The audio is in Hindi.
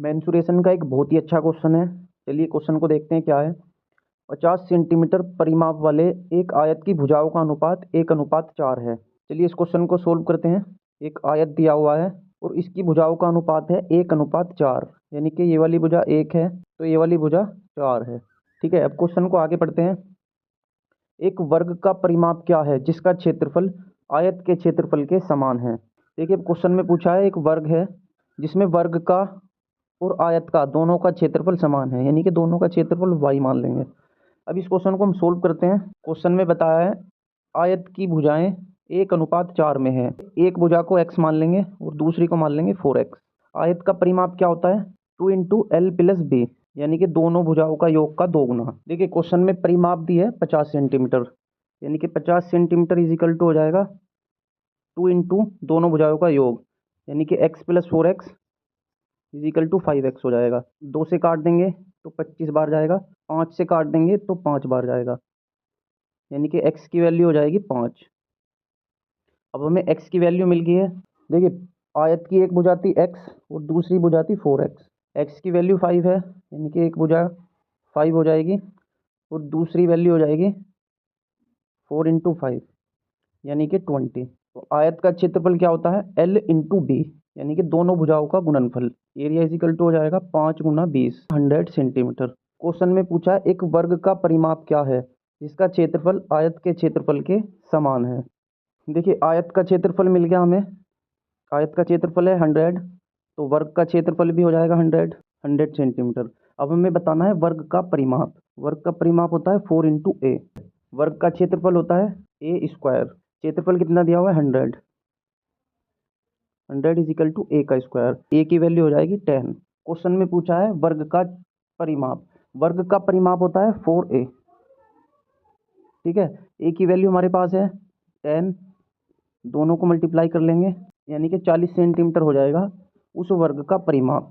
मेंसुरेशन का एक बहुत ही अच्छा क्वेश्चन है। चलिए क्वेश्चन को देखते हैं क्या है। 50 सेंटीमीटर परिमाप वाले एक आयत की भुजाओं का अनुपात 1:4 है। चलिए इस क्वेश्चन को सोल्व करते हैं। एक आयत दिया हुआ है और इसकी भुजाओं का अनुपात है 1:4, यानी कि ये वाली भुजा 1 है तो ये वाली भुजा 4 है। ठीक है, अब क्वेश्चन को आगे पढ़ते हैं। एक वर्ग का परिमाप क्या है जिसका क्षेत्रफल आयत के क्षेत्रफल के समान है। देखिए क्वेश्चन में पूछा है एक वर्ग है जिसमें वर्ग का और आयत का दोनों का क्षेत्रफल समान है, यानी कि दोनों का क्षेत्रफल y मान लेंगे। अब इस क्वेश्चन को हम सोल्व करते हैं। क्वेश्चन में बताया है आयत की भुजाएं 1:4 में है। एक भुजा को x मान लेंगे और दूसरी को मान लेंगे 4x। आयत का परिमाप क्या होता है 2 × L + B, यानी कि दोनों भुजाओं का योग का 2 गुना। देखिए क्वेश्चन में परिमाप दी है 50 सेंटीमीटर, यानी कि 50 सेंटीमीटर इज इक्वल टू हो जाएगा 2 × दोनों भुजाओं का योग, यानी कि x + 4x is equal to 5x हो जाएगा। 2 से काट देंगे तो 25 बार जाएगा, 5 से काट देंगे तो 5 बार जाएगा, यानी कि x की वैल्यू हो जाएगी 5। अब हमें x की वैल्यू मिल गई है। देखिए आयत की एक भुजा थी x और दूसरी भुजा थी 4x। x की वैल्यू 5 है, यानी कि एक भुजा 5 हो जाएगी और दूसरी वैल्यू हो जाएगी 4 × 5, यानी कि 20। तो आयत का क्षेत्रफल क्या होता है L × B, यानी कि दोनों भुजाओं का गुणनफल। एरिया इज इक्वल टू हो जाएगा 5 × 20, 100 सेंटीमीटर। क्वेश्चन में पूछा है एक वर्ग का परिमाप क्या है जिसका क्षेत्रफल आयत के क्षेत्रफल के समान है। देखिए आयत का क्षेत्रफल मिल गया हमें। आयत का क्षेत्रफल है 100, तो वर्ग का क्षेत्रफल भी हो जाएगा 100 सेंटीमीटर। अब हमें बताना है वर्ग का परिमाप। वर्ग का परिमाप होता है 4 × A। वर्ग का क्षेत्रफल होता है A²। क्षेत्रफल कितना दिया हुआ है 100 इज इक्वल टू A का स्क्वायर। A की वैल्यू हो जाएगी 10। क्वेश्चन में पूछा है वर्ग का परिमाप। वर्ग का परिमाप होता है 4A। ठीक है, A की वैल्यू हमारे पास है 10, दोनों को मल्टीप्लाई कर लेंगे, यानी कि 40 सेंटीमीटर हो जाएगा उस वर्ग का परिमाप।